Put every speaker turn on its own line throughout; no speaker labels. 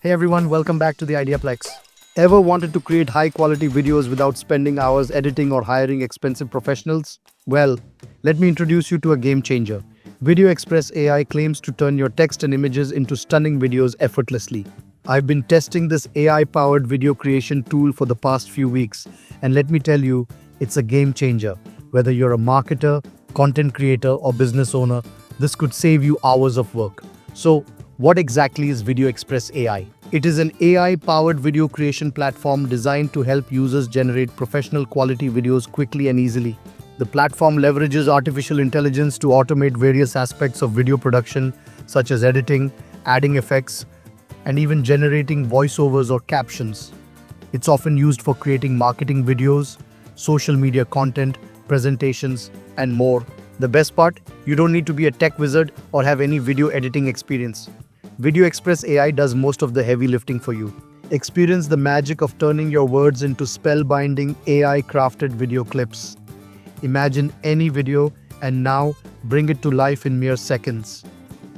Hey everyone, welcome back to the IdeaPlex. Ever wanted to create high quality videos without spending hours editing or hiring expensive professionals? Well, let me introduce you to a game changer. VideoExpress.ai claims to turn your text and images into stunning videos effortlessly. I've been testing this AI-powered video creation tool for the past few weeks, and let me tell you, it's a game changer. Whether you're a marketer, content creator, or business owner, this could save you hours of work. So, what exactly is VideoExpress.ai? It is an AI-powered video creation platform designed to help users generate professional quality videos quickly and easily. The platform leverages artificial intelligence to automate various aspects of video production, such as editing, adding effects, and even generating voiceovers or captions. It's often used for creating marketing videos, social media content, presentations, and more. The best part, you don't need to be a tech wizard or have any video editing experience. VideoExpress.ai does most of the heavy lifting for you. Experience the magic of turning your words into spellbinding AI-crafted video clips. Imagine any video and now bring it to life in mere seconds.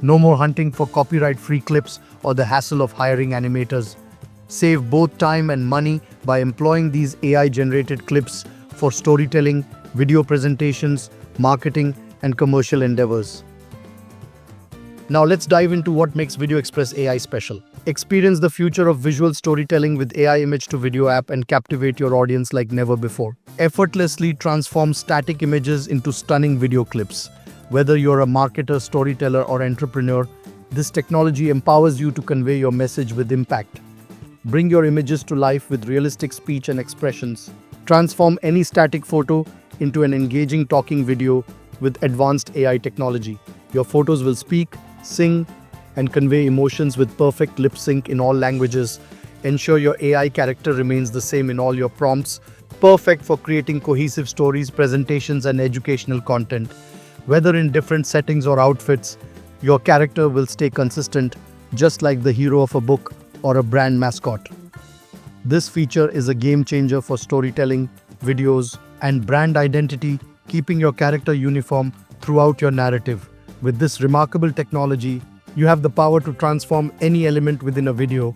No more hunting for copyright-free clips or the hassle of hiring animators. Save both time and money by employing these AI-generated clips for storytelling, video presentations, marketing, and commercial endeavors. Now let's dive into what makes VideoExpress.ai special. Experience the future of visual storytelling with AI image to video app and captivate your audience like never before. Effortlessly transform static images into stunning video clips. Whether you're a marketer, storyteller, or entrepreneur, this technology empowers you to convey your message with impact. Bring your images to life with realistic speech and expressions. Transform any static photo into an engaging talking video with advanced AI technology. Your photos will speak, sing, and convey emotions with perfect lip sync in all languages. Ensure your AI character remains the same in all your prompts, perfect for creating cohesive stories, presentations, and educational content. Whether in different settings or outfits, your character will stay consistent, just like the hero of a book or a brand mascot. This feature is a game changer for storytelling, videos, and brand identity, keeping your character uniform throughout your narrative. With this remarkable technology, you have the power to transform any element within a video,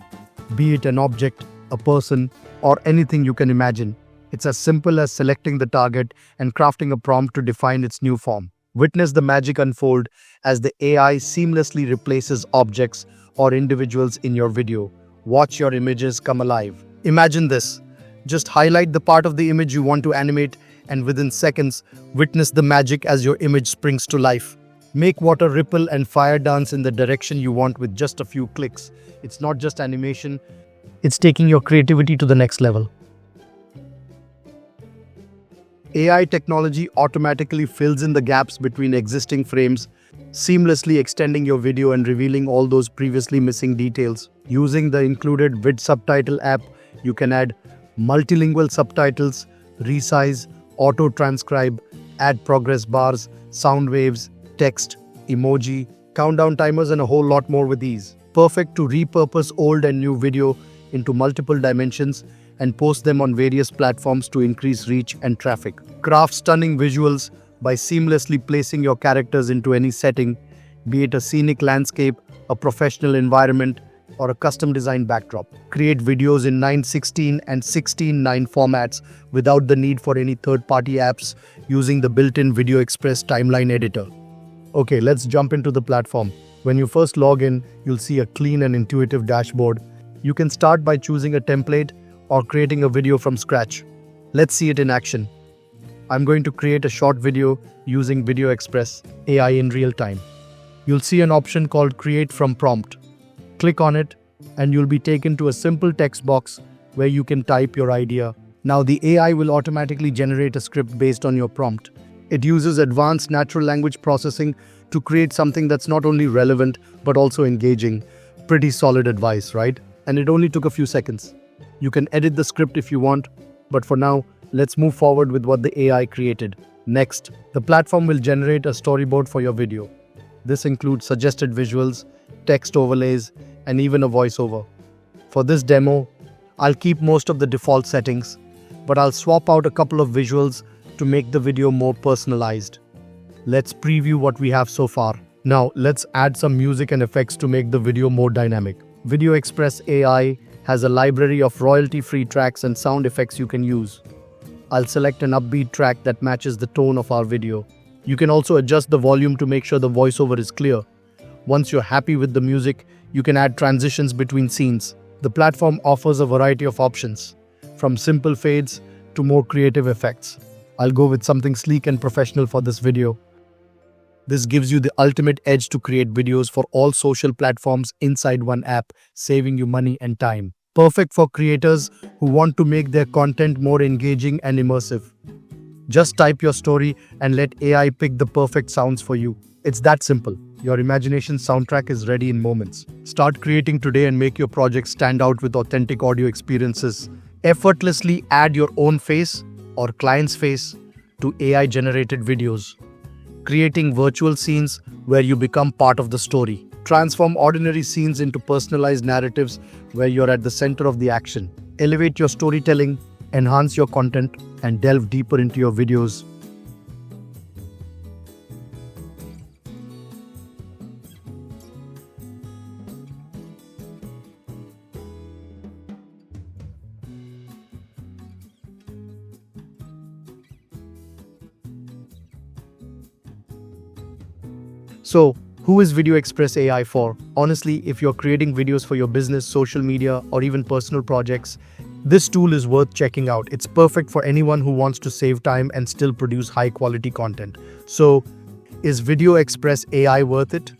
be it an object, a person, or anything you can imagine. It's as simple as selecting the target and crafting a prompt to define its new form. Witness the magic unfold as the AI seamlessly replaces objects or individuals in your video. Watch your images come alive. Imagine this. Just highlight the part of the image you want to animate, and within seconds, witness the magic as your image springs to life. Make water ripple and fire dance in the direction you want with just a few clicks. It's not just animation, it's taking your creativity to the next level. AI technology automatically fills in the gaps between existing frames, seamlessly extending your video and revealing all those previously missing details. Using the included Vid Subtitle app, you can add multilingual subtitles, resize, auto-transcribe, add progress bars, sound waves, text, emoji, countdown timers, and a whole lot more with ease. Perfect to repurpose old and new video into multiple dimensions and post them on various platforms to increase reach and traffic. Craft stunning visuals by seamlessly placing your characters into any setting, be it a scenic landscape, a professional environment, or a custom-designed backdrop. Create videos in 9:16 and 16:9 formats without the need for any third-party apps using the built-in VideoExpress timeline editor. Okay, let's jump into the platform. When you first log in, you'll see a clean and intuitive dashboard. You can start by choosing a template or creating a video from scratch. Let's see it in action. I'm going to create a short video using VideoExpress.ai in real time. You'll see an option called Create from Prompt. Click on it, and you'll be taken to a simple text box where you can type your idea. Now the AI will automatically generate a script based on your prompt. It uses advanced natural language processing to create something that's not only relevant but also engaging. Pretty solid advice, right? And it only took a few seconds. You can edit the script if you want, but for now, let's move forward with what the AI created. Next, the platform will generate a storyboard for your video. This includes suggested visuals, text overlays, and even a voiceover. For this demo, I'll keep most of the default settings, but I'll swap out a couple of visuals to make the video more personalized. Let's preview what we have so far. Now, let's add some music and effects to make the video more dynamic. VideoExpress AI has a library of royalty-free tracks and sound effects you can use. I'll select an upbeat track that matches the tone of our video. You can also adjust the volume to make sure the voiceover is clear. Once you're happy with the music, you can add transitions between scenes. The platform offers a variety of options, from simple fades to more creative effects. I'll go with something sleek and professional for this video. This gives you the ultimate edge to create videos for all social platforms inside one app, saving you money and time. Perfect for creators who want to make their content more engaging and immersive. Just type your story and let AI pick the perfect sounds for you. It's that simple. Your imagination soundtrack is ready in moments. Start creating today and make your project stand out with authentic audio experiences. Effortlessly add your own face or client's face to AI-generated videos, creating virtual scenes where you become part of the story. Transform ordinary scenes into personalized narratives where you're at the center of the action. Elevate your storytelling, enhance your content, and delve deeper into your videos. So, who is VideoExpress AI for? Honestly, if you're creating videos for your business, social media, or even personal projects, this tool is worth checking out. It's perfect for anyone who wants to save time and still produce high-quality content. So, is VideoExpress AI worth it?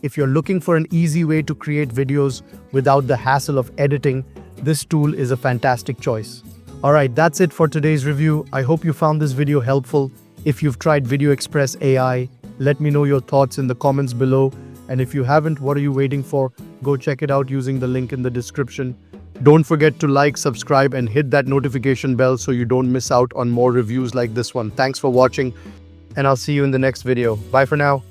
If you're looking for an easy way to create videos without the hassle of editing, this tool is a fantastic choice. Alright, that's it for today's review. I hope you found this video helpful. If you've tried VideoExpress AI, let me know your thoughts in the comments below. And if you haven't, what are you waiting for? Go check it out using the link in the description. Don't forget to like, subscribe, and hit that notification bell so you don't miss out on more reviews like this one. Thanks for watching, and I'll see you in the next video. Bye for now.